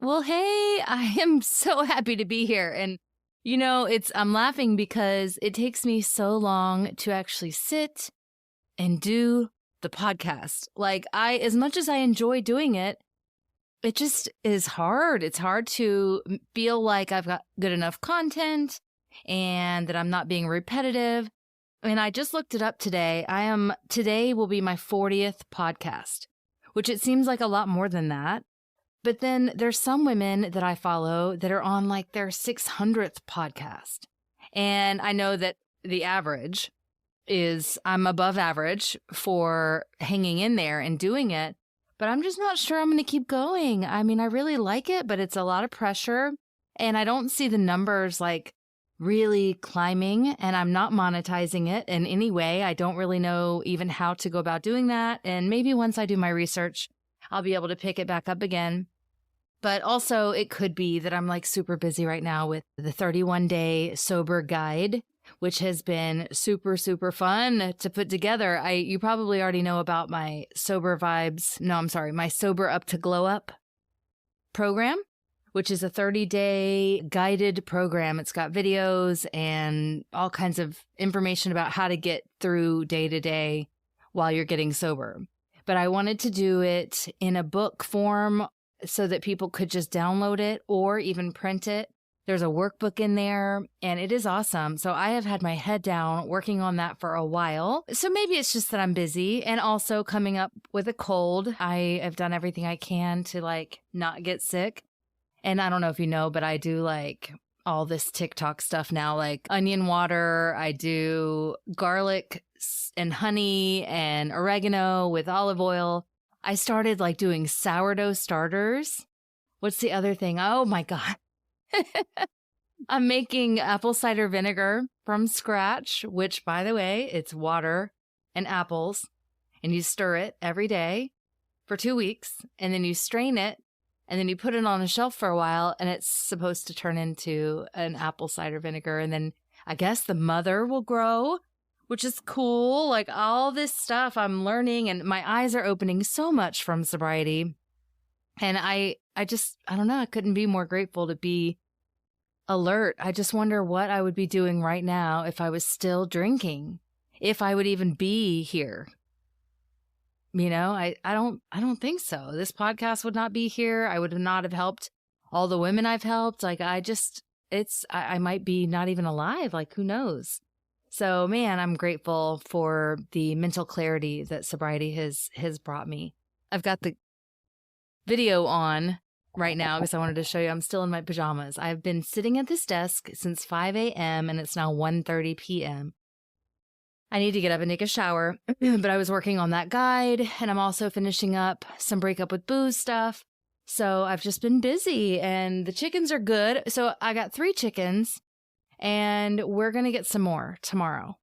Well, hey, I am so happy to be here. And I'm laughing because it takes me so long to actually sit and do the podcast. Like as much as I enjoy doing it, it just is hard. It's hard to feel like I've got good enough content and that I'm not being repetitive. And I just looked it up today. Today will be my 40th podcast, which it seems like a lot more than that. But then there's some women that I follow that are on like their 600th podcast. And I know that the average is I'm above average for hanging in there and doing it, but I'm just not sure I'm going to keep going. I mean, I really like it, but it's a lot of pressure and I don't see the numbers like really climbing, and I'm not monetizing it in any way. I don't really know even how to go about doing that. And maybe once I do my research, I'll be able to pick it back up again. But also it could be that I'm like super busy right now with the 31-day sober guide, which has been super, super fun to put together. You probably already know about my sober vibes. No, I'm sorry. My sober up to glow up program, which is a 30-day guided program. It's got videos and all kinds of information about how to get through day to day while you're getting sober. But I wanted to do it in a book form so that people could just download it or even print it. There's a workbook in there and it is awesome. So I have had my head down working on that for a while. So maybe it's just that I'm busy and also coming up with a cold. I have done everything I can to like not get sick. And I don't know if you know, but I do like all this TikTok stuff now, like onion water. I do garlic and honey and oregano with olive oil. I started like doing sourdough starters. What's the other thing? Oh my God. I'm making apple cider vinegar from scratch, which by the way, it's water and apples, and you stir it every day for 2 weeks, and then you strain it, and then you put it on a shelf for a while, and it's supposed to turn into an apple cider vinegar. And then I guess the mother will grow, which is cool. Like all this stuff I'm learning, and my eyes are opening so much from sobriety. And I don't know, I couldn't be more grateful to be alert. I just wonder what I would be doing right now if I was still drinking, if I would even be here. I don't think so. This podcast would not be here. I would not have helped all the women I've helped. Like I might be not even alive. Like who knows? So man, I'm grateful for the mental clarity that sobriety has brought me. I've got the video on right now because I wanted to show you I'm still in my pajamas. I've been sitting at this desk since 5 a.m. and it's now 1:30 p.m. I need to get up and take a shower, but I was working on that guide and I'm also finishing up some breakup with booze stuff. So I've just been busy and the chickens are good. So I got 3 chickens and we're going to get some more tomorrow.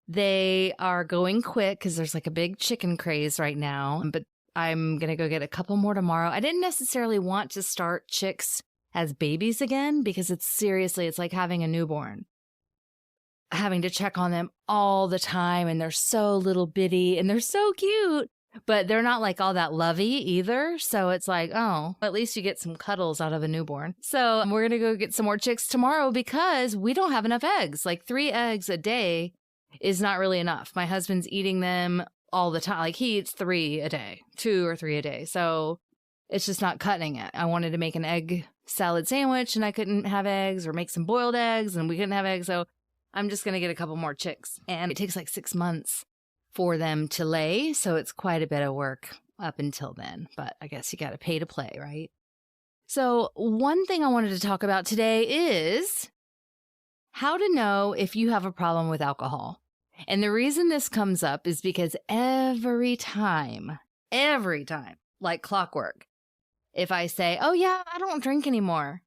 They are going quick because there's like a big chicken craze right now, but I'm going to go get a couple more tomorrow. I didn't necessarily want to start chicks as babies again because it's like having a newborn. Having to check on them all the time and they're so little bitty and they're so cute, but they're not like all that lovey either. So it's like, oh, at least you get some cuddles out of a newborn. So we're going to go get some more chicks tomorrow because we don't have enough eggs. Like 3 eggs a day is not really enough. My husband's eating them all the time. Like he eats 3 a day, 2 or 3 a day. So it's just not cutting it. I wanted to make an egg salad sandwich and I couldn't have eggs, or make some boiled eggs and we couldn't have eggs. So I'm just going to get a couple more chicks. And it takes like 6 months for them to lay. So it's quite a bit of work up until then. But I guess you got to pay to play, right? So one thing I wanted to talk about today is how to know if you have a problem with alcohol. And the reason this comes up is because every time, like clockwork, if I say, oh yeah, I don't drink anymore,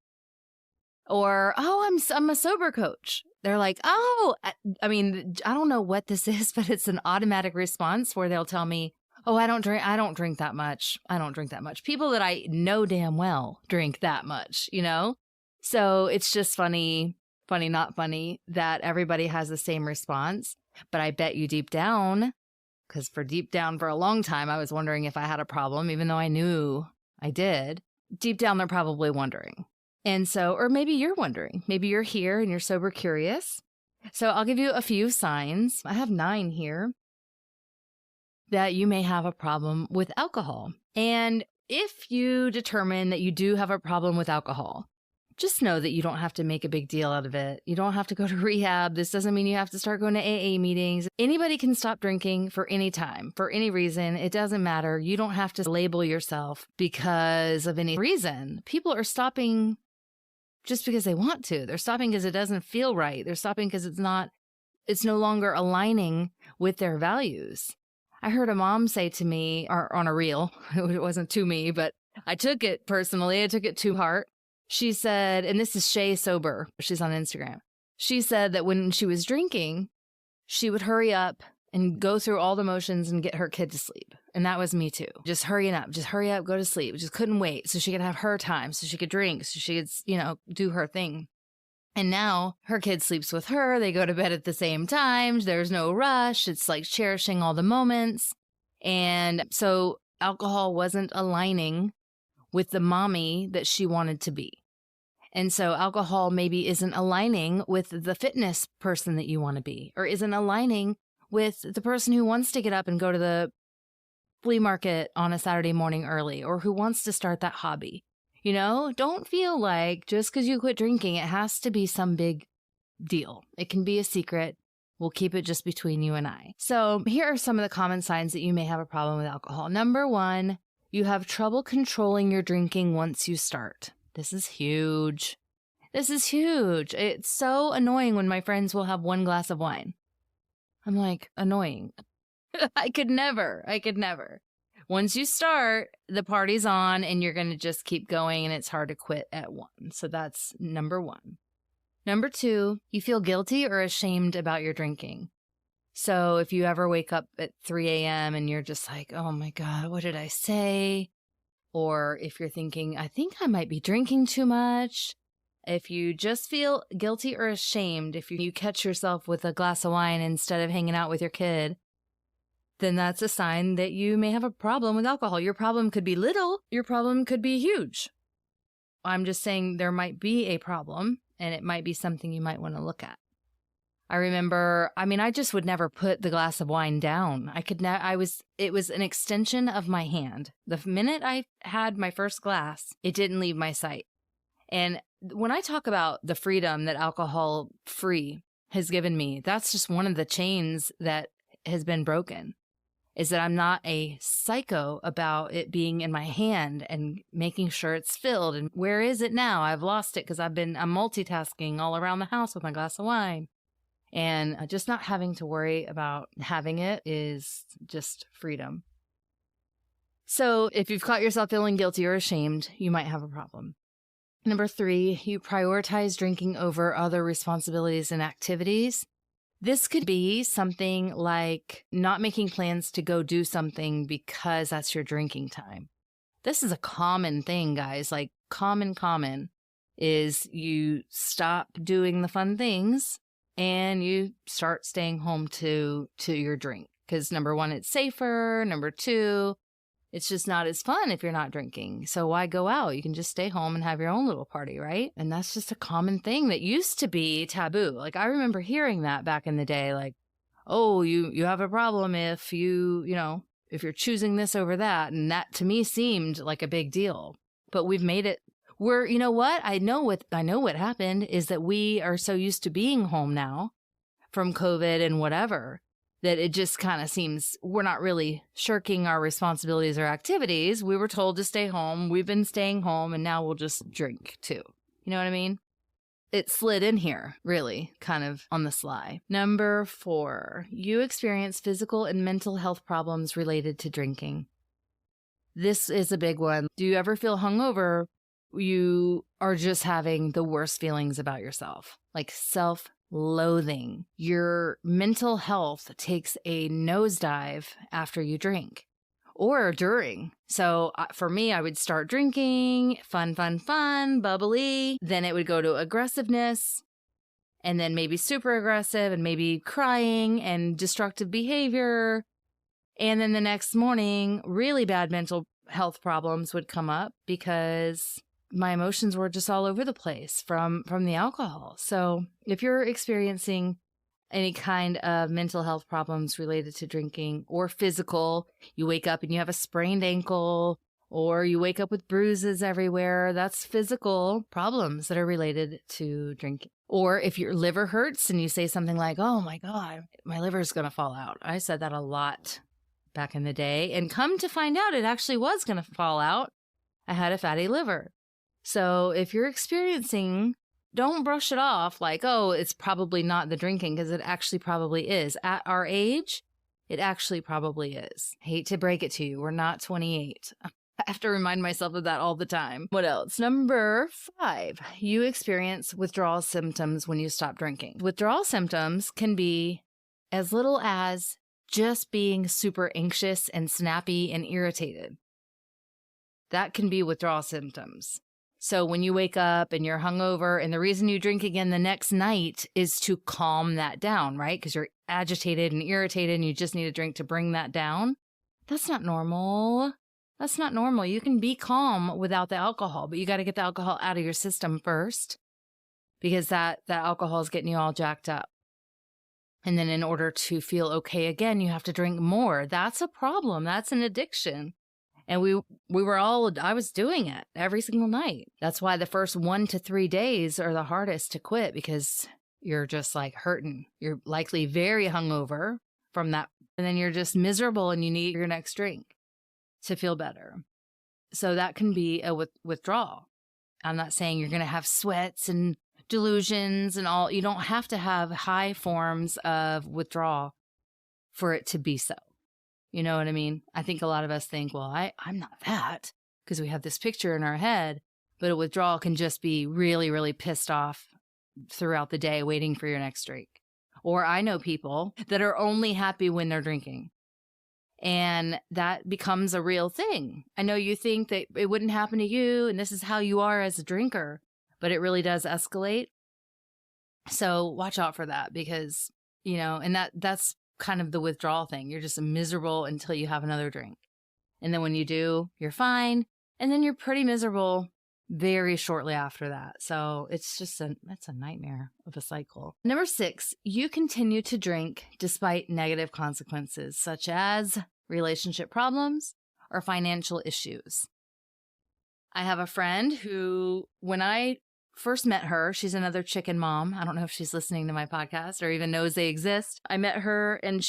or, oh, I'm a sober coach, they're like, oh, I mean, I don't know what this is, but it's an automatic response where they'll tell me, oh, I don't drink that much. I don't drink that much. People that I know damn well drink that much, So it's just funny, not funny, that everybody has the same response. But I bet you deep down, because for a long time, I was wondering if I had a problem, even though I knew I did. deep down, they're probably wondering. And so, or maybe you're wondering, maybe you're here and you're sober curious. So I'll give you a few signs. I have 9 here that you may have a problem with alcohol. And if you determine that you do have a problem with alcohol, just know that you don't have to make a big deal out of it. You don't have to go to rehab. This doesn't mean you have to start going to AA meetings. Anybody can stop drinking for any time, for any reason. It doesn't matter. You don't have to label yourself because of any reason. People are stopping just because they want to. They're stopping because it doesn't feel right. They're stopping because it's no longer aligning with their values. I heard a mom say to me, or on a reel, it wasn't to me, but I took it personally. I took it to heart. She said, and this is Shay Sober, she's on Instagram. She said that when she was drinking, she would hurry up and go through all the motions and get her kid to sleep. And that was me too. Just hurry up, go to sleep. Just couldn't wait so she could have her time, so she could drink, so she could, do her thing. And now her kid sleeps with her. They go to bed at the same time. There's no rush. It's like cherishing all the moments. And so alcohol wasn't aligning with the mommy that she wanted to be. And so alcohol maybe isn't aligning with the fitness person that you want to be, or isn't aligning with the person who wants to get up and go to the flea market on a Saturday morning early, or who wants to start that hobby. Don't feel like just because you quit drinking, it has to be some big deal. It can be a secret. We'll keep it just between you and I. So here are some of the common signs that you may have a problem with alcohol. Number 1, you have trouble controlling your drinking once you start. This is huge. It's so annoying when my friends will have 1 glass of wine. I'm like, annoying. I could never. Once you start, the party's on and you're going to just keep going and it's hard to quit at 1. So that's number 1. Number 2, you feel guilty or ashamed about your drinking. So if you ever wake up at 3 a.m. and you're just like, oh my God, what did I say? Or if you're thinking, I think I might be drinking too much. If you just feel guilty or ashamed, if you catch yourself with a glass of wine instead of hanging out with your kid, then that's a sign that you may have a problem with alcohol. Your problem could be little, your problem could be huge. I'm just saying there might be a problem and it might be something you might want to look at. I remember, I just would never put the glass of wine down. It was an extension of my hand. The minute I had my first glass, it didn't leave my sight. And when I talk about the freedom that alcohol free has given me, that's just one of the chains that has been broken, is that I'm not a psycho about it being in my hand and making sure it's filled. And where is it now? I've lost it because I'm multitasking all around the house with my glass of wine. And just not having to worry about having it is just freedom. So if you've caught yourself feeling guilty or ashamed, you might have a problem. Number 3, you prioritize drinking over other responsibilities and activities. This could be something like not making plans to go do something because that's your drinking time. This is a common thing, guys. Like common is you stop doing the fun things and you start staying home to your drink. Because number 1, it's safer. Number 2, it's just not as fun if you're not drinking. So why go out? You can just stay home and have your own little party, right? And that's just a common thing that used to be taboo. Like I remember hearing that back in the day, like, oh, you have a problem if if you're choosing this over that. And that to me seemed like a big deal. But we've made it where, you know what? I know what happened is that we are so used to being home now from COVID and whatever, that it just kind of seems we're not really shirking our responsibilities or activities. We were told to stay home. We've been staying home and now we'll just drink too. You know what I mean? It slid in here, really, kind of on the sly. Number 4, you experience physical and mental health problems related to drinking. This is a big one. Do you ever feel hungover? You are just having the worst feelings about yourself, like self-loathing. Your mental health takes a nosedive after you drink or during. So for me, I would start drinking, fun, bubbly. Then it would go to aggressiveness and then maybe super aggressive and maybe crying and destructive behavior. And then the next morning, really bad mental health problems would come up because my emotions were just all over the place from the alcohol. So if you're experiencing any kind of mental health problems related to drinking or physical, you wake up and you have a sprained ankle, or you wake up with bruises everywhere, that's physical problems that are related to drinking. Or if your liver hurts and you say something like, oh my God, my liver's going to fall out. I said that a lot back in the day, and come to find out it actually was going to fall out. I had a fatty liver. So if you're experiencing, don't brush it off like, oh, it's probably not the drinking, because it actually probably is. At our age, it actually probably is. Hate to break it to you, we're not 28. I have to remind myself of that all the time. What else? Number 5, you experience withdrawal symptoms when you stop drinking. Withdrawal symptoms can be as little as just being super anxious and snappy and irritated. That can be withdrawal symptoms. So when you wake up and you're hungover, and the reason you drink again the next night is to calm that down, right? Because you're agitated and irritated and you just need a drink to bring that down. That's not normal. That's not normal. You can be calm without the alcohol, but you got to get the alcohol out of your system first, because that alcohol is getting you all jacked up. And then in order to feel okay again, you have to drink more. That's a problem. That's an addiction. And I was doing it every single night. That's why the first 1 to 3 days are the hardest to quit, because you're just like hurting. You're likely very hungover from that. And then you're just miserable and you need your next drink to feel better. So that can be a withdrawal. I'm not saying you're going to have sweats and delusions and all. You don't have to have high forms of withdrawal for it to be so. You know what I mean? I think a lot of us think, well, I'm not that, because we have this picture in our head, but a withdrawal can just be really, really pissed off throughout the day waiting for your next drink. Or I know people that are only happy when they're drinking. And that becomes a real thing. I know you think that it wouldn't happen to you, and this is how you are as a drinker, but it really does escalate. So watch out for that, because, you know, and that's kind of the withdrawal thing. You're just miserable until you have another drink. And then when you do, you're fine. And then you're pretty miserable very shortly after that. So it's just that's a nightmare of a cycle. Number 6, you continue to drink despite negative consequences, such as relationship problems or financial issues. I have a friend who, when I first met her, she's another chicken mom. I don't know if she's listening to my podcast or even knows they exist. I met her and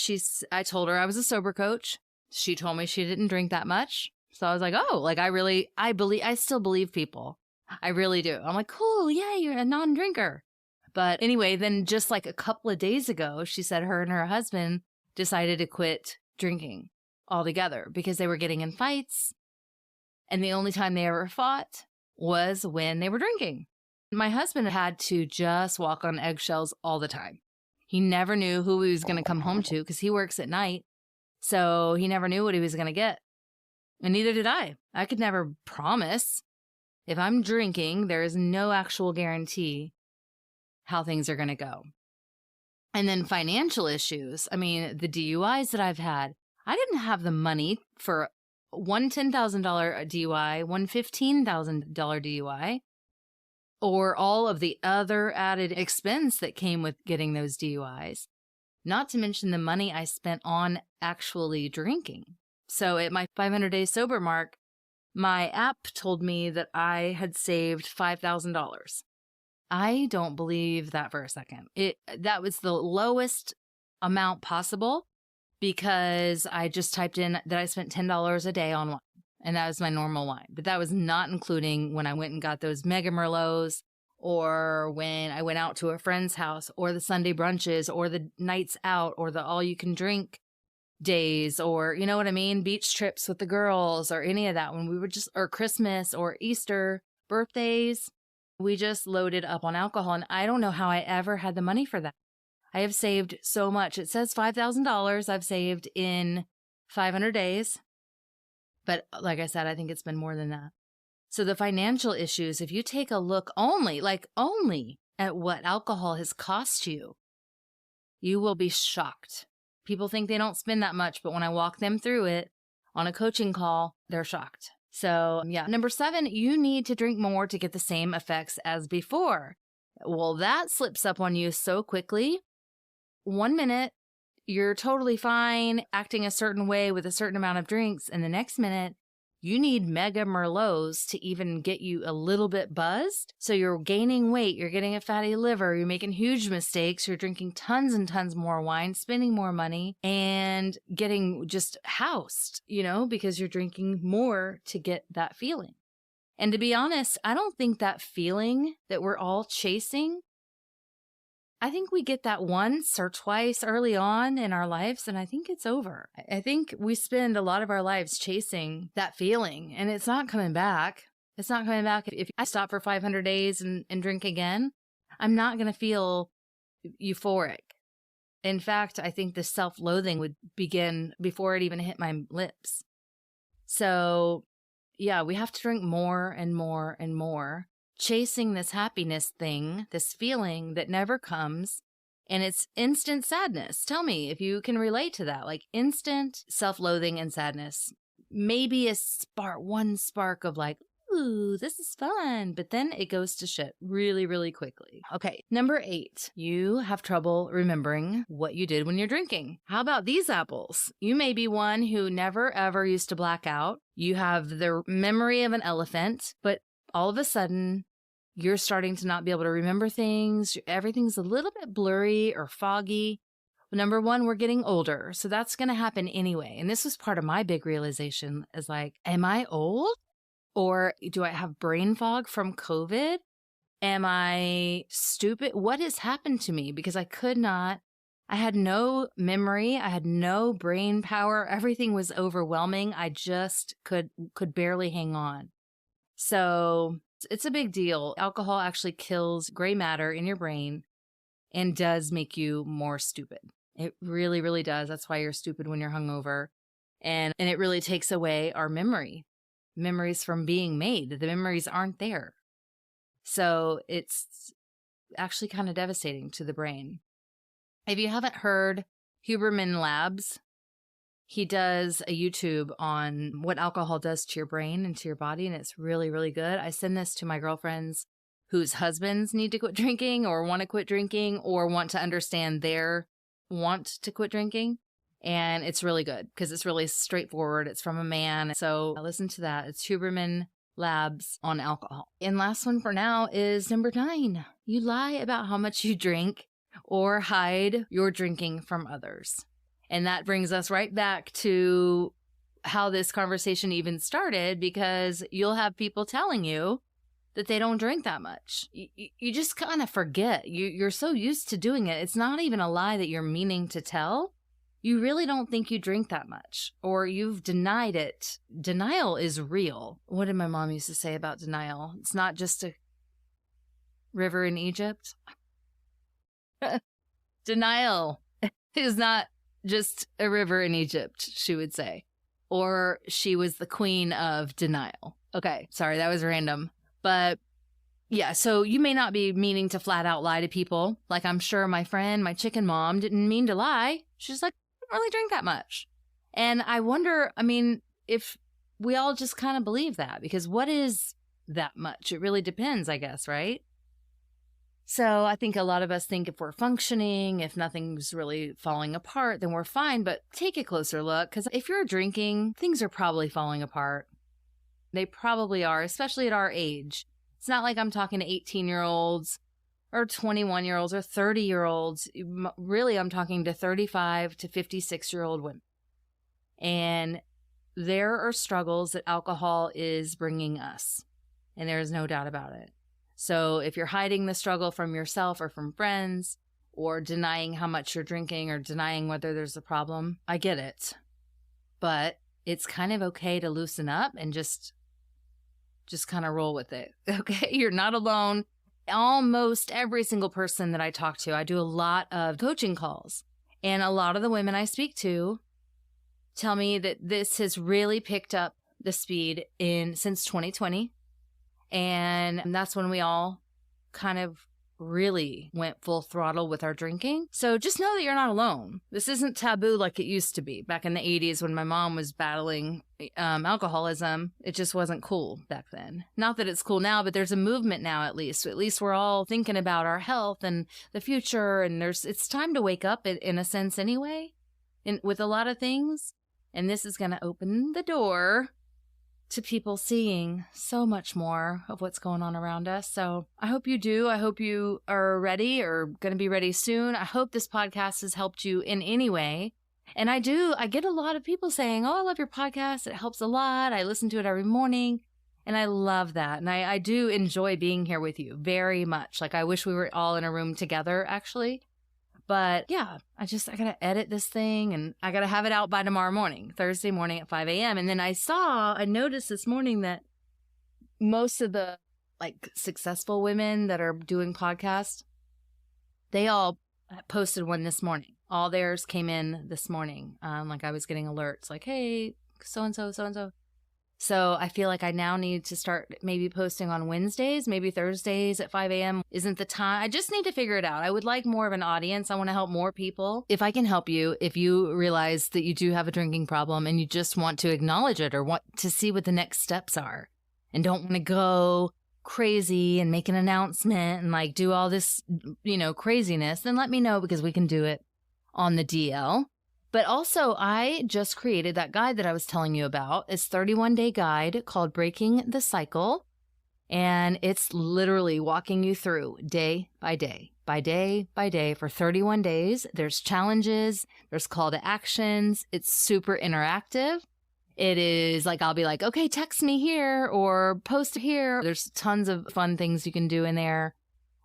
I told her I was a sober coach. She told me she didn't drink that much. So I was like, oh, like I still believe people. I really do. I'm like, cool. Yeah, you're a non-drinker. But anyway, then just like a couple of days ago, she said her and her husband decided to quit drinking altogether because they were getting in fights. And the only time they ever fought was when they were drinking. My husband had to just walk on eggshells all the time. He never knew who he was going to come home to because he works at night. So he never knew what he was going to get. And neither did I. I could never promise. If I'm drinking, there is no actual guarantee how things are going to go. And then financial issues. I mean, the DUIs that I've had, I didn't have the money for one $10,000 DUI, one $15,000 DUI, or all of the other added expense that came with getting those DUIs. Not to mention the money I spent on actually drinking. So at my 500-day sober mark, my app told me that I had saved $5,000. I don't believe that for a second. That was the lowest amount possible because I just typed in that I spent $10 a day on wine, and that was my normal wine. But that was not including when I went and got those Mega Merlots, or when I went out to a friend's house, or the Sunday brunches, or the nights out, or the all-you-can-drink days, or, you know what I mean, beach trips with the girls, or any of that, when we were just, or Christmas or Easter, birthdays, we just loaded up on alcohol. And I don't know how I ever had the money for that. I have saved so much. It says $5,000 I've saved in 500 days. But like I said, I think it's been more than that. So the financial issues, if you take a look only at what alcohol has cost you, you will be shocked. People think they don't spend that much, but when I walk them through it, on a coaching call, they're shocked. So yeah, number 7, you need to drink more to get the same effects as before. Well, that slips up on you so quickly. 1 minute, you're totally fine acting a certain way with a certain amount of drinks. And the next minute, you need mega Merlots to even get you a little bit buzzed. So you're gaining weight, you're getting a fatty liver, you're making huge mistakes, you're drinking tons and tons more wine, spending more money, and getting just housed, because you're drinking more to get that feeling. And to be honest, I don't think that feeling that we're all chasing, I think we get that once or twice early on in our lives, and I think it's over. I think we spend a lot of our lives chasing that feeling, and it's not coming back. It's not coming back. If I stop for 500 days and drink again, I'm not going to feel euphoric. In fact, I think the self-loathing would begin before it even hit my lips. So, yeah, we have to drink more and more and more, chasing this happiness thing, this feeling that never comes, and it's instant sadness. Tell me if you can relate to that, like instant self-loathing and sadness. Maybe one spark of like, ooh, this is fun, but then it goes to shit really, really quickly. Okay, number 8, you have trouble remembering what you did when you're drinking. How about these apples? You may be one who never ever used to black out. You have the memory of an elephant, but all of a sudden, you're starting to not be able to remember things. Everything's a little bit blurry or foggy. Number 1, we're getting older, so that's going to happen anyway. And this was part of my big realization is like, am I old? Or do I have brain fog from COVID? Am I stupid? What has happened to me? Because I had no memory. I had no brain power. Everything was overwhelming. I just could barely hang on. So it's a big deal. Alcohol actually kills gray matter in your brain and does make you more stupid. It really, really does. That's why you're stupid when you're hungover. And it really takes away our memories from being made. The memories aren't there. So it's actually kind of devastating to the brain. If you haven't heard Huberman Labs, he does a YouTube on what alcohol does to your brain and to your body, and it's really, really good. I send this to my girlfriends whose husbands need to quit drinking or want to quit drinking or want to understand their want to quit drinking. And it's really good because it's really straightforward. It's from a man. So I listen to that. It's Huberman Labs on alcohol. And last one for now is number 9. You lie about how much you drink or hide your drinking from others. And that brings us right back to how this conversation even started, because you'll have people telling you that they don't drink that much. You just kind of forget. You're so used to doing it. It's not even a lie that you're meaning to tell. You really don't think you drink that much, or you've denied it. Denial is real. What did my mom used to say about denial? It's not just a river in Egypt. Denial is not just a river in Egypt, she would say. Or she was the queen of denial. Okay, sorry, that was random. But yeah, so you may not be meaning to flat out lie to people. Like I'm sure my friend, my chicken mom, didn't mean to lie. She's like, I don't really drink that much. And I wonder, if we all just kind of believe that, because what is that much? It really depends, I guess, right? So I think a lot of us think if we're functioning, if nothing's really falling apart, then we're fine. But take a closer look, because if you're drinking, things are probably falling apart. They probably are, especially at our age. It's not like I'm talking to 18-year-olds or 21-year-olds or 30-year-olds. Really, I'm talking to 35 to 56-year-old women. And there are struggles that alcohol is bringing us. And there is no doubt about it. So if you're hiding the struggle from yourself or from friends, or denying how much you're drinking, or denying whether there's a problem, I get it. But it's kind of okay to loosen up and just kind of roll with it. Okay? You're not alone. Almost every single person that I talk to, I do a lot of coaching calls. And a lot of the women I speak to tell me that this has really picked up the speed since 2020. And that's when we all kind of really went full throttle with our drinking. So just know that you're not alone. This isn't taboo like it used to be back in the 80s when my mom was battling alcoholism. It just wasn't cool back then. Not that it's cool now, but there's a movement now at least. At least we're all thinking about our health and the future, and it's time to wake up in a sense anyway, with a lot of things. And this is going to open the door to people seeing so much more of what's going on around us. So I hope you do. I hope you are ready or going to be ready soon. I hope this podcast has helped you in any way. And I get a lot of people saying, oh, I love your podcast. It helps a lot. I listen to it every morning. And I love that. And I do enjoy being here with you very much. Like, I wish we were all in a room together, actually. But yeah, I got to edit this thing and I got to have it out by tomorrow morning, Thursday morning at 5 a.m. And then I noticed this morning that most of the like successful women that are doing podcasts, they all posted one this morning. All theirs came in this morning. Like I was getting alerts like, hey, so-and-so, so-and-so. So I feel like I now need to start maybe posting on Wednesdays, maybe Thursdays at 5 a.m. isn't the time. I just need to figure it out. I would like more of an audience. I want to help more people. If I can help you, if you realize that you do have a drinking problem and you just want to acknowledge it or want to see what the next steps are and don't want to go crazy and make an announcement and like do all this, craziness, then let me know because we can do it on the DL. But also, I just created that guide that I was telling you about. It's 31-day guide called Breaking the Cycle. And it's literally walking you through day by day for 31 days. There's challenges. There's call to actions. It's super interactive. It is like, I'll be like, okay, text me here or post here. There's tons of fun things you can do in there.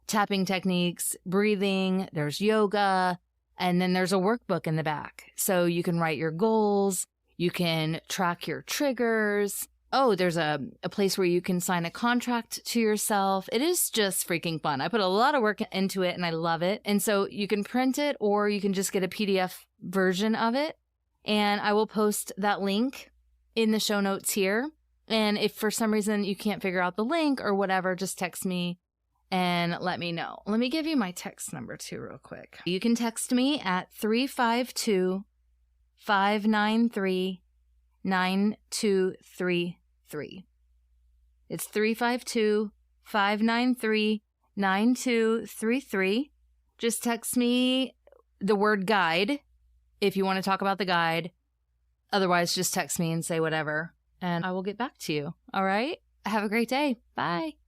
Tapping techniques, breathing, there's yoga. And then there's a workbook in the back. So you can write your goals. You can track your triggers. Oh, there's a place where you can sign a contract to yourself. It is just freaking fun. I put a lot of work into it and I love it. And so you can print it or you can just get a PDF version of it. And I will post that link in the show notes here. And if for some reason you can't figure out the link or whatever, just text me and let me know. Let me give you my text number too real quick. You can text me at 352-593-9233. It's 352-593-9233. Just text me the word guide if you want to talk about the guide. Otherwise, just text me and say whatever, and I will get back to you. All right? Have a great day. Bye.